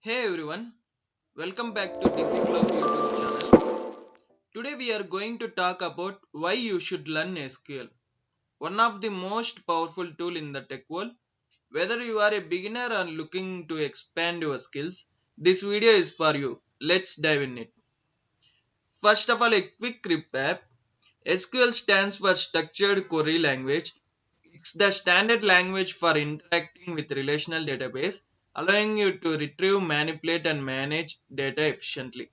Hey everyone, welcome back to Dizzy Blog YouTube channel. Today we are going to talk about why you should learn SQL, one of the most powerful tool in the tech world. Whether you are a beginner or looking to expand your skills, this video is for you. Let's dive in it. First of all, a quick recap. SQL stands for Structured Query Language. It's the standard language for interacting with relational database, allowing you to retrieve, manipulate, and manage data efficiently.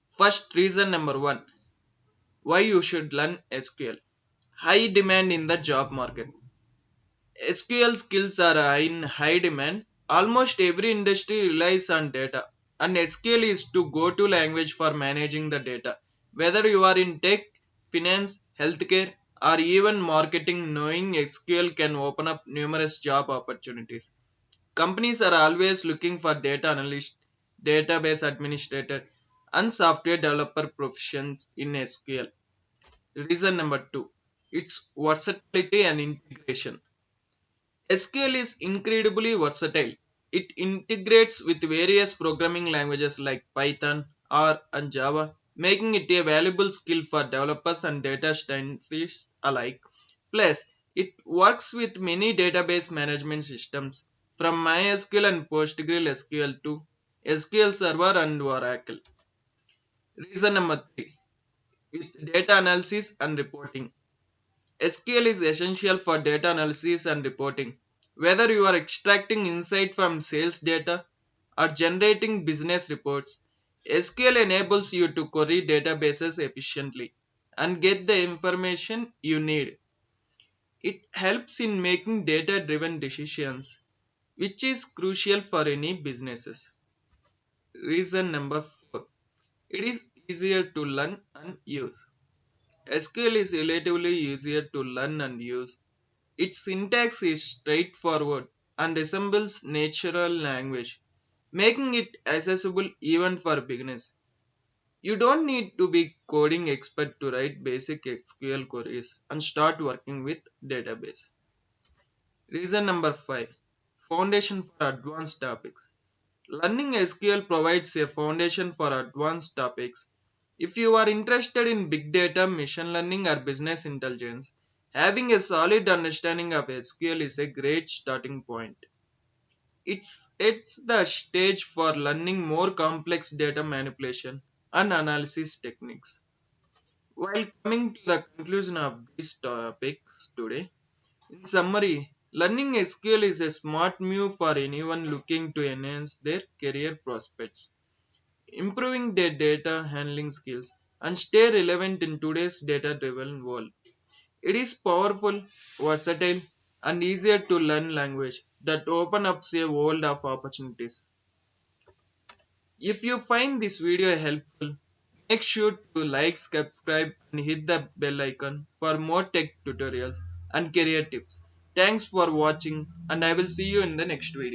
First, reason number one, why you should learn SQL. High demand in the job market. SQL skills are in high demand. Almost every industry relies on data, and SQL is to go-to language for managing the data. Whether you are in tech, finance, healthcare, or even marketing, knowing SQL can open up numerous job opportunities. Companies are always looking for data analyst, database administrator, and software developer professions in SQL. Reason number two, its versatility and integration. SQL is incredibly versatile. It integrates with various programming languages like Python, R, and Java, making it a valuable skill for developers and data scientists alike. Plus, it works with many database management systems from MySQL and PostgreSQL to SQL Server and Oracle. Reason number three, with data analysis and reporting. SQL is essential for data analysis and reporting. Whether you are extracting insight from sales data or generating business reports, SQL enables you to query databases efficiently and get the information you need. It helps in making data driven decisions, which is crucial for any businesses. Reason number 4, it is easier to learn and use. SQL is relatively easier to learn and use. Its syntax is straightforward and resembles natural language, making it accessible even for beginners. You don't need to be coding expert to write basic SQL queries and start working with database. Reason number 5, foundation for advanced topics. Learning SQL provides a foundation for advanced topics. If you are interested in big data, machine learning, or business intelligence, having a solid understanding of SQL is a great starting point. It's the stage for learning more complex data manipulation and analysis techniques. While coming to the conclusion of this topics today, in summary, learning SQL is a smart move for anyone looking to enhance their career prospects, improving their data handling skills, and stay relevant in today's data driven world. It is powerful, versatile, and easier to learn language that open up a world of opportunities. If you find this video helpful, make sure to like, subscribe, and hit the bell icon for more tech tutorials and career tips. Thanks for watching, and I will see you in the next video.